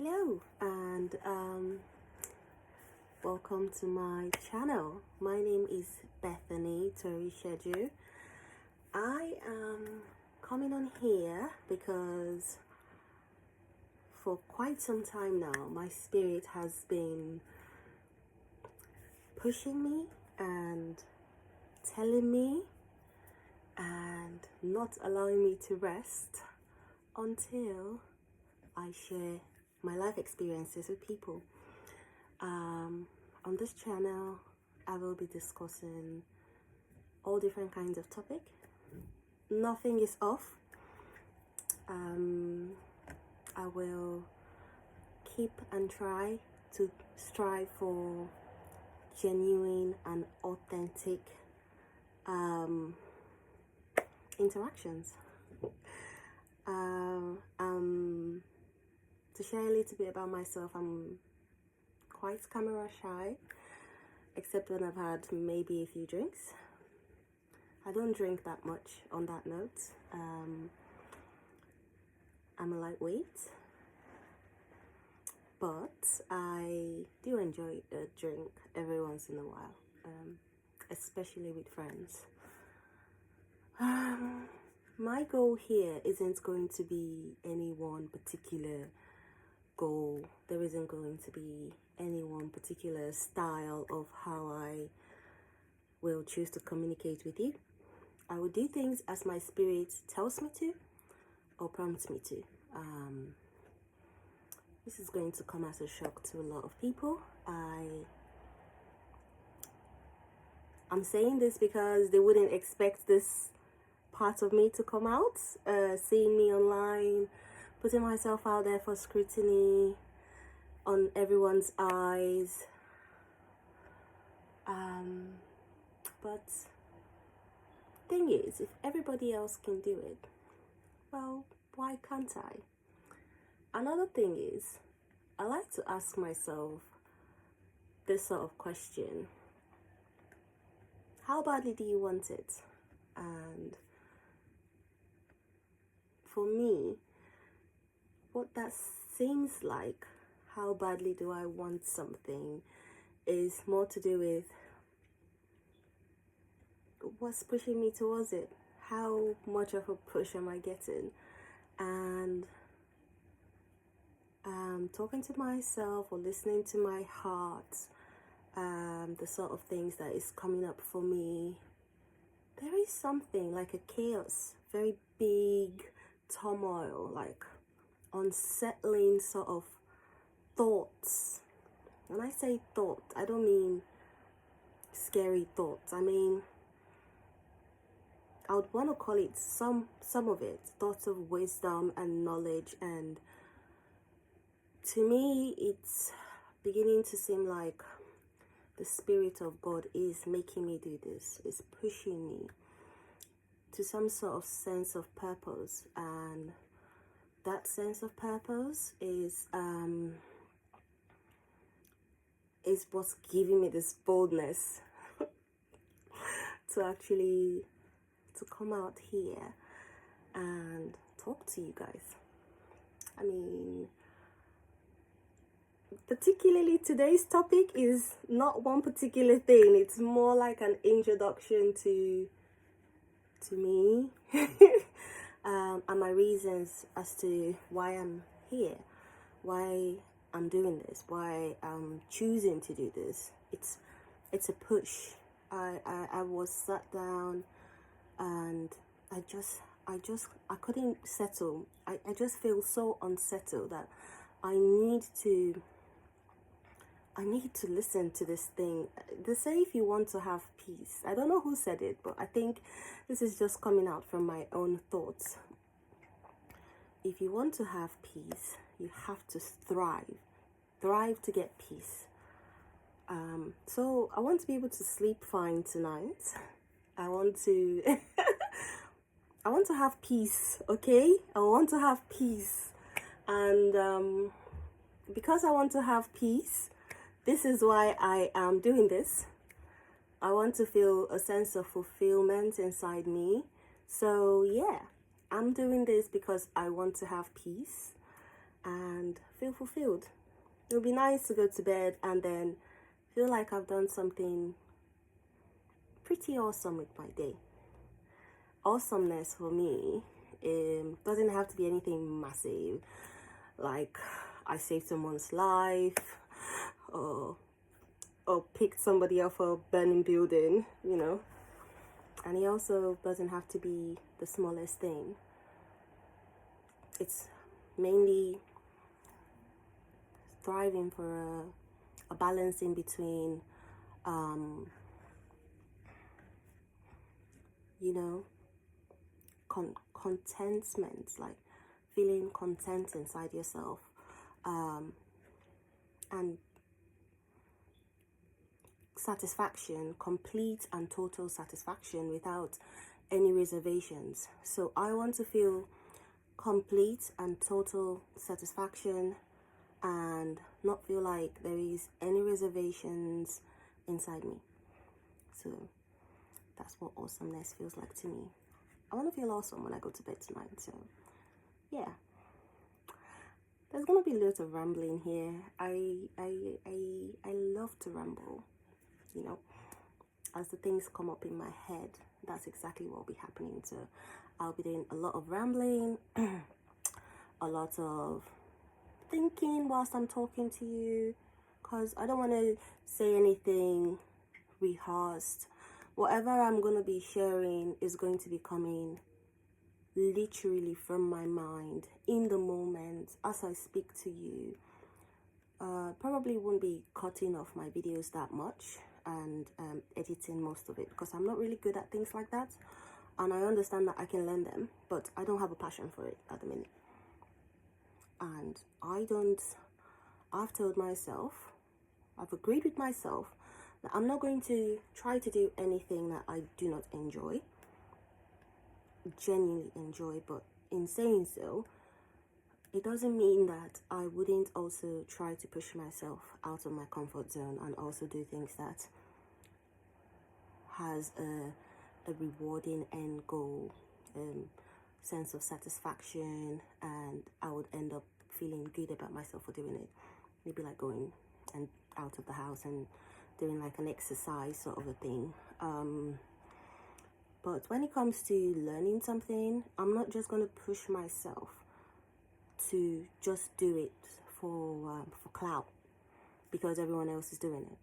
Hello and welcome to my channel. My name is Bethany Tori Sheju. I am coming on here because for quite some time now my spirit has been pushing me and telling me and not allowing me to rest until I share my life experiences with people. On this channel, I will be discussing all different kinds of topics. Nothing is off. I will keep and try to strive for genuine and authentic interactions. To share a little bit about myself, I'm quite camera shy, except when I've had maybe a few drinks. I don't drink that much on that note. I'm a lightweight, but I do enjoy a drink every once in a while, especially with friends. My goal here isn't going to be any one particular goal. There isn't going to be any one particular style of how I will choose to communicate with you. I will do things as my spirit tells me to or prompts me to. This is going to come as a shock to a lot of people. I'm saying this because they wouldn't expect this part of me to come out. Seeing me online, putting myself out there for scrutiny on everyone's eyes. But thing is, if everybody else can do it, well, why can't I? Another thing is, I like to ask myself this sort of question: how badly do you want it? And for me, what that seems like, how badly do I want something, is more to do with what's pushing me towards it. How much of a push am I getting? And talking to myself or listening to my heart, the sort of things that is coming up for me, there is something like a chaos, very big turmoil, like unsettling sort of thoughts. When I say thought, I don't mean scary thoughts. I mean, I would want to call it some of it thoughts of wisdom and knowledge, and to me it's beginning to seem like the Spirit of God is making me do this, is pushing me to some sort of sense of purpose, and that sense of purpose is what's giving me this boldness to actually come out here and talk to you guys. I mean, particularly today's topic is not one particular thing. It's more like an introduction to me and my reasons as to why I'm here, why I'm doing this, why I'm choosing to do this. It's a push. I was sat down and I couldn't settle. I just feel so unsettled that I need to listen to this thing. They say if you want to have peace, I don't know who said it, but I think this is just coming out from my own thoughts. If you want to have peace, you have to thrive to get peace. So I want to be able to sleep fine tonight. I want to have peace, okay? I want to have peace. And because I want to have peace, this is why I am doing this. I want to feel a sense of fulfillment inside me. So yeah, I'm doing this because I want to have peace. and feel fulfilled. It would be nice to go to bed and then feel like I've done something pretty awesome with my day. Awesomeness for me doesn't have to be anything massive, like I saved someone's life or picked somebody off a burning building, you know. And it also doesn't have to be the smallest thing. It's mainly striving for a balance in between, you know, contentment, like feeling content inside yourself, and satisfaction, complete and total satisfaction without any reservations. So I want to feel complete and total satisfaction and not feel like there is any reservations inside me. So that's what awesomeness feels like to me. I want to feel awesome when I go to bed tonight. So yeah, there's gonna be loads of rambling here. I love to ramble, you know. As the things come up in my head, that's exactly what will be happening. So I'll be doing a lot of rambling, a lot of thinking whilst I'm talking to you, because I don't want to say anything rehearsed. Whatever I'm going to be sharing is going to be coming literally from my mind in the moment as I speak to you. Probably won't be cutting off my videos that much and editing most of it, because I'm not really good at things like that, and I understand that I can learn them, but I don't have a passion for it at the minute. And I've told myself, I've agreed with myself that I'm not going to try to do anything that I do not enjoy, genuinely enjoy. But in saying so, it doesn't mean that I wouldn't also try to push myself out of my comfort zone and also do things that has a rewarding end goal, sense of satisfaction, and I would end up feeling good about myself for doing it. Maybe like going and out of the house and doing like an exercise sort of a thing. But when it comes to learning something, I'm not just going to push myself to just do it for clout because everyone else is doing it.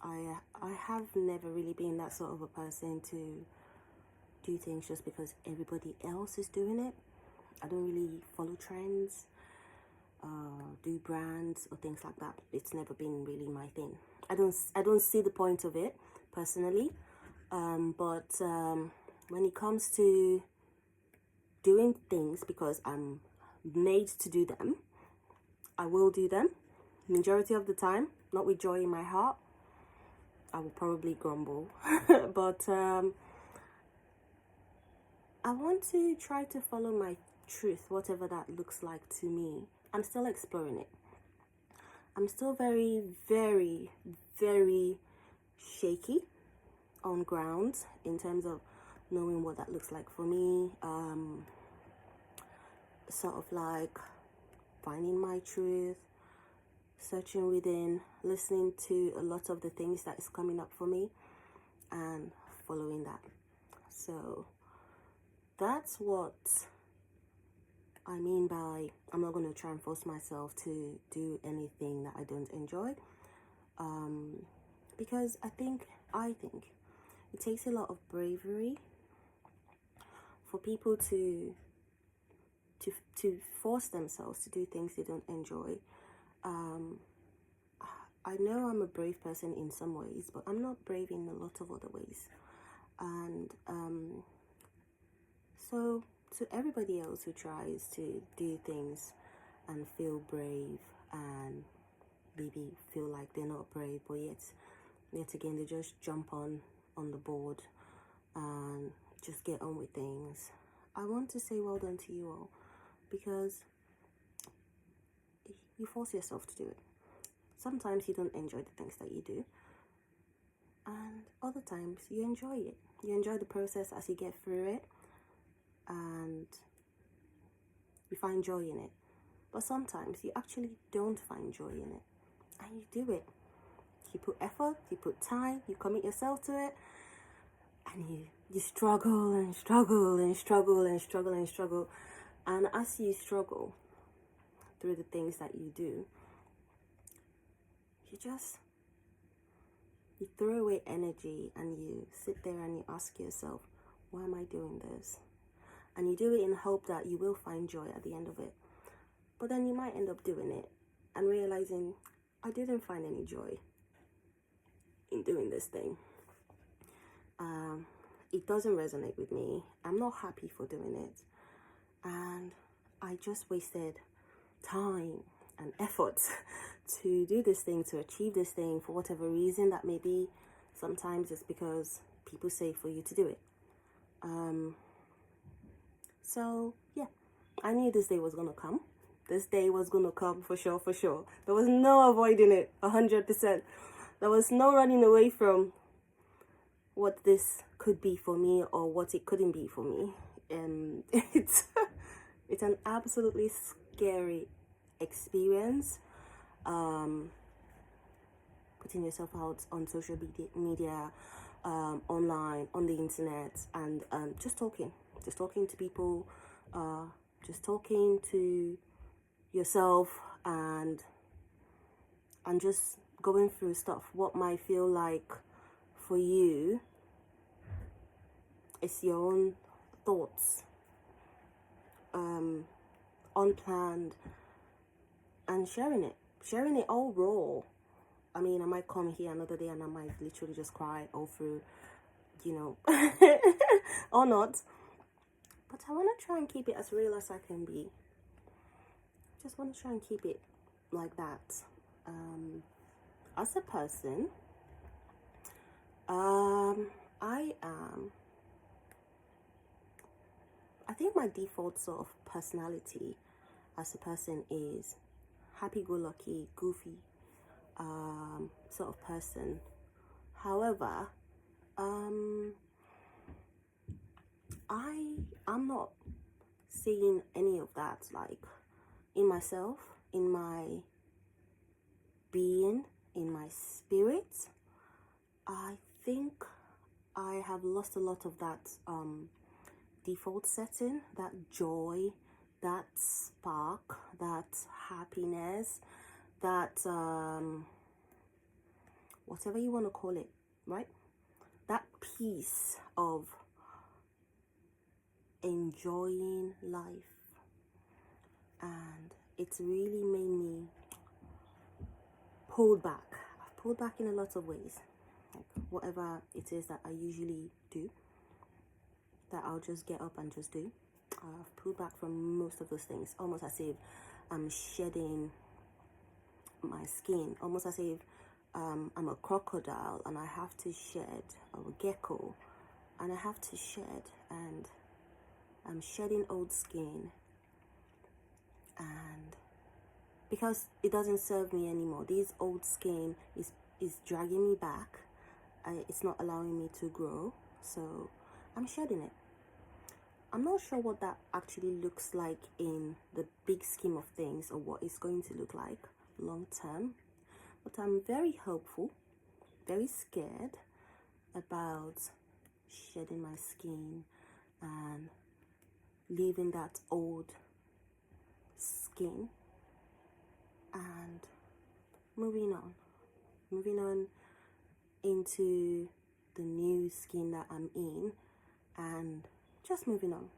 I have never really been that sort of a person to do things just because everybody else is doing it. I don't really follow trends, do brands or things like that. It's never been really my thing. I don't see the point of it personally. But when it comes to doing things because I'm made to do them, I will do them. Majority of the time, not with joy in my heart. I will probably grumble, but I want to try to follow my truth, whatever that looks like to me. I'm still exploring it. I'm still very, very, very shaky on ground in terms of knowing what that looks like for me. Sort of like finding my truth, searching within, listening to a lot of the things that is coming up for me and following that. So that's what I mean by I'm not going to try and force myself to do anything that I don't enjoy, because I think it takes a lot of bravery for people to force themselves to do things they don't enjoy. I know I'm a brave person in some ways, but I'm not brave in a lot of other ways. And so to everybody else who tries to do things and feel brave and maybe feel like they're not brave, but yet again they just jump on the board and just get on with things, I want to say well done to you all, because you force yourself to do it. Sometimes you don't enjoy the things that you do, and other times you enjoy it. You enjoy the process as you get through it, and you find joy in it. But sometimes you actually don't find joy in it, and you do it. You put effort, you put time, you commit yourself to it, and you struggle and struggle and struggle and struggle and struggle. And as you struggle through the things that you do, you throw away energy, and you sit there and you ask yourself, why am I doing this? And you do it in hope that you will find joy at the end of it. But then you might end up doing it and realizing, I didn't find any joy in doing this thing. It doesn't resonate with me. I'm not happy for doing it. And I just wasted time and effort to do this thing, to achieve this thing, for whatever reason that may be. Sometimes it's because people say for you to do it. So yeah, I knew this day was gonna come. This day was gonna come for sure, for sure. There was no avoiding it, 100%. There was no running away from what this could be for me or what it couldn't be for me. It's it's an absolutely scary experience. Putting yourself out on social media, online, on the internet, and just talking to people, just talking to yourself, and just going through stuff. What might feel like for you is your own thoughts, unplanned, and sharing it all raw. I mean, I might come here another day and I might literally just cry all through, or not. But I want to try and keep it as real as I can be. Just want to try and keep it like that. As a person, I think my default sort of personality as a person is happy-go-lucky, goofy, sort of person. However, I'm not seeing any of that, like, in myself, in my being, in my spirit. I think I have lost a lot of that default setting, that joy, that spark, that happiness, that whatever you want to call it, right? That piece of enjoying life. And it's really made me pull back. I've pulled back in a lot of ways. Like whatever it is that I usually do, that I'll just get up and just do. I've pulled back from most of those things, almost as if I'm shedding my skin, almost as if I'm a crocodile and I have to shed, or a gecko, and I have to shed, and I'm shedding old skin, and because it doesn't serve me anymore, this old skin is dragging me back. It's not allowing me to grow, so I'm shedding it. I'm not sure what that actually looks like in the big scheme of things, or what it's going to look like long term, but I'm very hopeful, very scared about shedding my skin and leaving that old skin and moving on into the new skin that I'm in, and just moving on.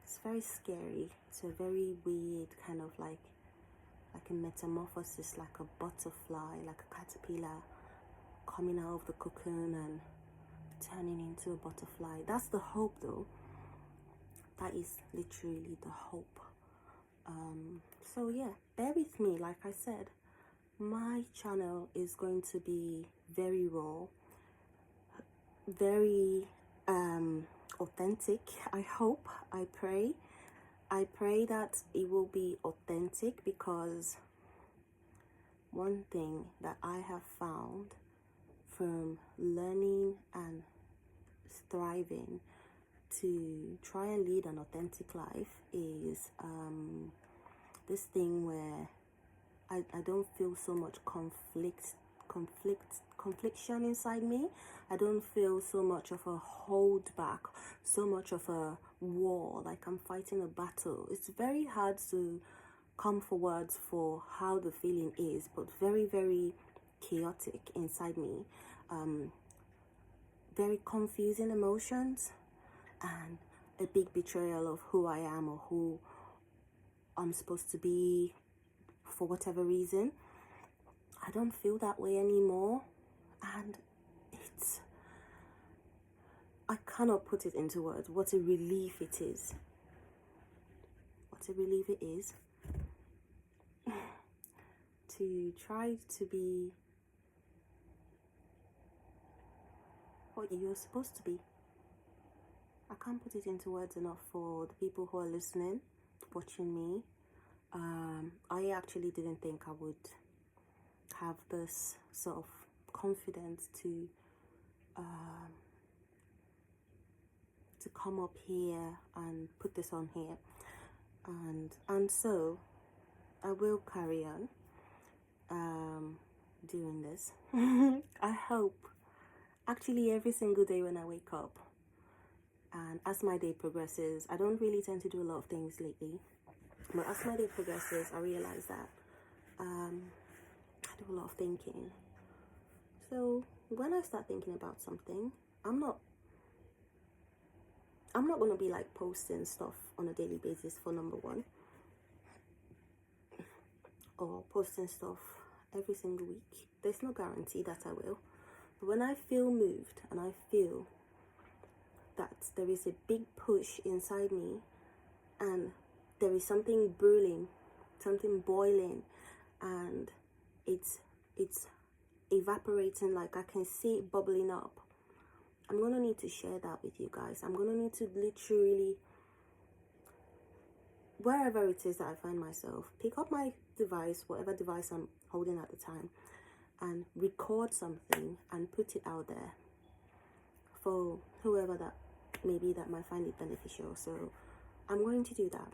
It's very scary. It's a very weird kind of like a metamorphosis, like a butterfly, like a caterpillar coming out of the cocoon and turning into a butterfly. That's the hope, though. That is literally the hope. So yeah, bear with me. Like I said, my channel is going to be very raw, very authentic. I hope, I pray that it will be authentic, because one thing that I have found from learning and striving to try and lead an authentic life is this thing where I don't feel so much confliction inside me. I don't feel so much of a hold back, so much of a war, like I'm fighting a battle. It's very hard to come for words for how the feeling is, but very, very chaotic inside me. Very confusing emotions, and a big betrayal of who I am or who I'm supposed to be for whatever reason. I don't feel that way anymore, and I cannot put it into words what a relief it is. What a relief it is to try to be what you're supposed to be. I can't put it into words enough for the people who are listening, watching me. I actually didn't think I would have this sort of confidence to come up here and put this on here, and so I will carry on doing this. I hope, actually, every single day when I wake up, and as my day progresses, I don't really tend to do a lot of things lately, but as my day progresses, I realize that I do a lot of thinking. So when I start thinking about something, I'm not going to be like posting stuff on a daily basis, for number one, or posting stuff every single week. There's no guarantee that I will. But when I feel moved and I feel that there is a big push inside me and there is something brewing, something boiling, and it's evaporating, like I can see it bubbling up, I'm gonna need to share that with you guys. I'm gonna need to literally, wherever it is that I find myself, pick up my device, whatever device I'm holding at the time, and record something and put it out there for whoever that maybe that might find it beneficial. So I'm going to do that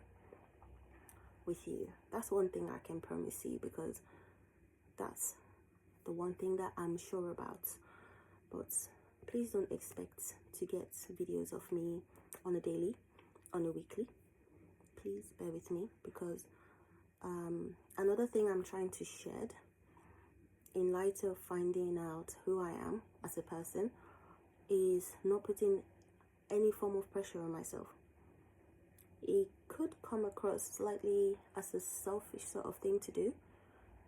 with you. That's one thing I can promise you, because that's the one thing that I'm sure about. But please don't expect to get videos of me on a daily, on a weekly. Please bear with me, because another thing I'm trying to shed in light of finding out who I am as a person is not putting any form of pressure on myself. It could come across slightly as a selfish sort of thing to do,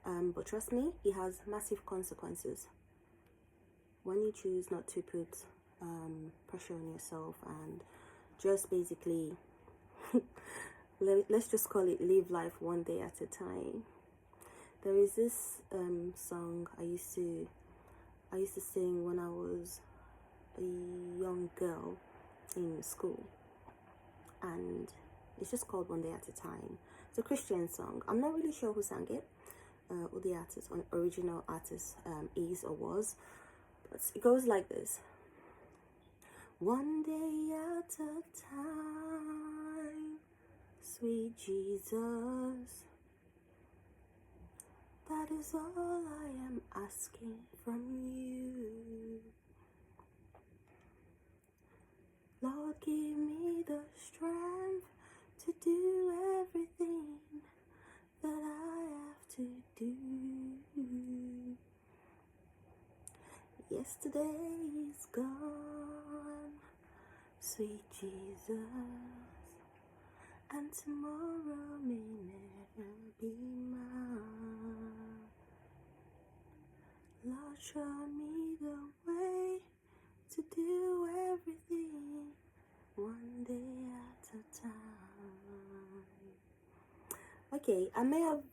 but trust me, it has massive consequences when you choose not to put pressure on yourself and just basically let's just call it live life one day at a time. There is this song I used to sing when I was a young girl in school, and it's just called One Day at a Time. It's a Christian song. I'm not really sure who sang it, who the artist, original artist is or was, but it goes like this: one day at a time, sweet Jesus, that is all I am asking from you. Lord, give me the strength to do everything that I have to do. Yesterday is gone, sweet Jesus, and tomorrow may never be mine. Lord, show me the way to do everything one day at a time. Okay, I may have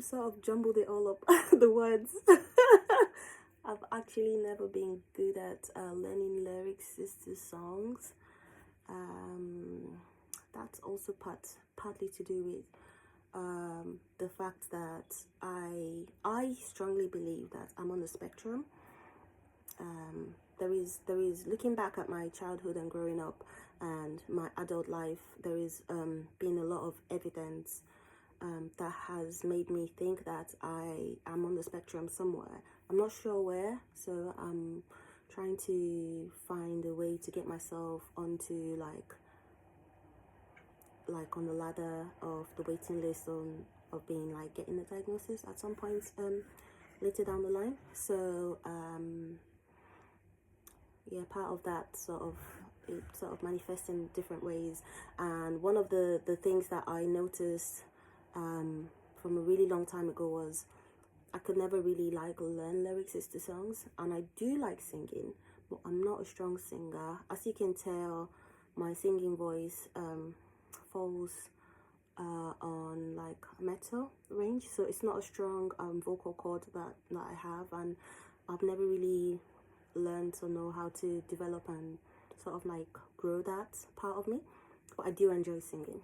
sort of jumbled it all up, the words. I've actually never been good at learning lyrics to songs. That's also partly to do with the fact that I strongly believe that I'm on the spectrum. There is looking back at my childhood and growing up and my adult life, there is been a lot of evidence that has made me think that I am on the spectrum somewhere. I'm not sure where, so I'm trying to find a way to get myself onto like on the ladder of the waiting list of being like getting the diagnosis at some point later down the line. So yeah, part of that sort of manifests in different ways. And one of the things that I noticed from a really long time ago was I could never really like learn lyrics to songs, and I do like singing, but I'm not a strong singer. As you can tell, my singing voice falls on like metal range, so it's not a strong vocal cord that I have, and I've never really learned to know how to develop and sort of like grow that part of me, but I do enjoy singing.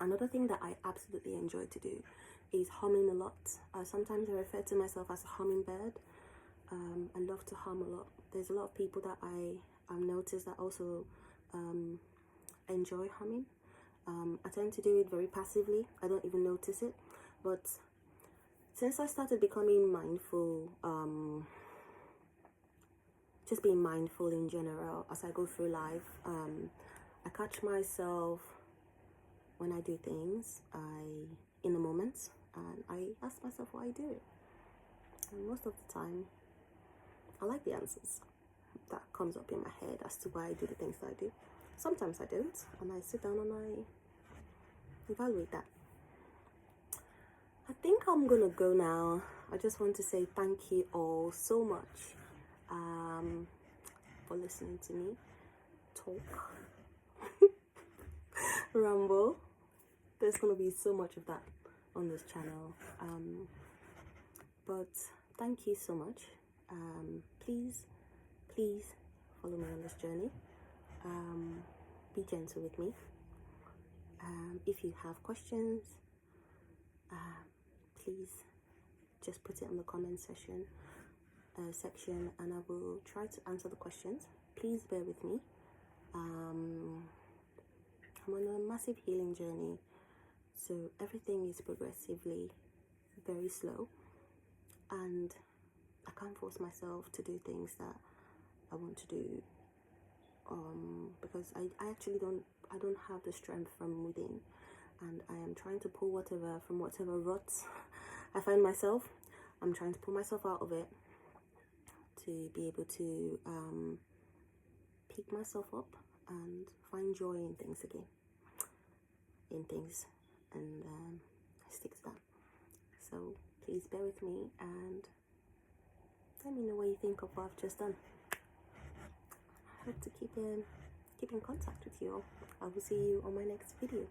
Another thing that I absolutely enjoy to do is humming a lot. Sometimes I refer to myself as a hummingbird. I love to hum a lot. There's a lot of people that I've noticed that also enjoy humming. I tend to do it very passively. I don't even notice it. But since I started becoming mindful, just being mindful in general as I go through life, I catch myself when I do things in the moment, and I ask myself why I do it. And most of the time, I like the answers that comes up in my head as to why I do the things that I do. Sometimes I don't, and I sit down and I evaluate that. I think I'm gonna go now. I just want to say thank you all so much for listening to me talk, ramble. There's gonna be so much of that on this channel, but thank you so much. Please follow me on this journey. Be gentle with me. If you have questions, please just put it in the comment section, and I will try to answer the questions. Please bear with me. I'm on a massive healing journey, so everything is progressively very slow, and I can't force myself to do things that I want to do, because I actually don't have the strength from within, and I am trying to pull whatever ruts I find myself. I'm trying to pull myself out of it to be able to pick myself up and find joy in things again, and stick to that. So please bear with me and let me know what you think of what I've just done. I hope to keep in contact with you all. I will see you on my next video.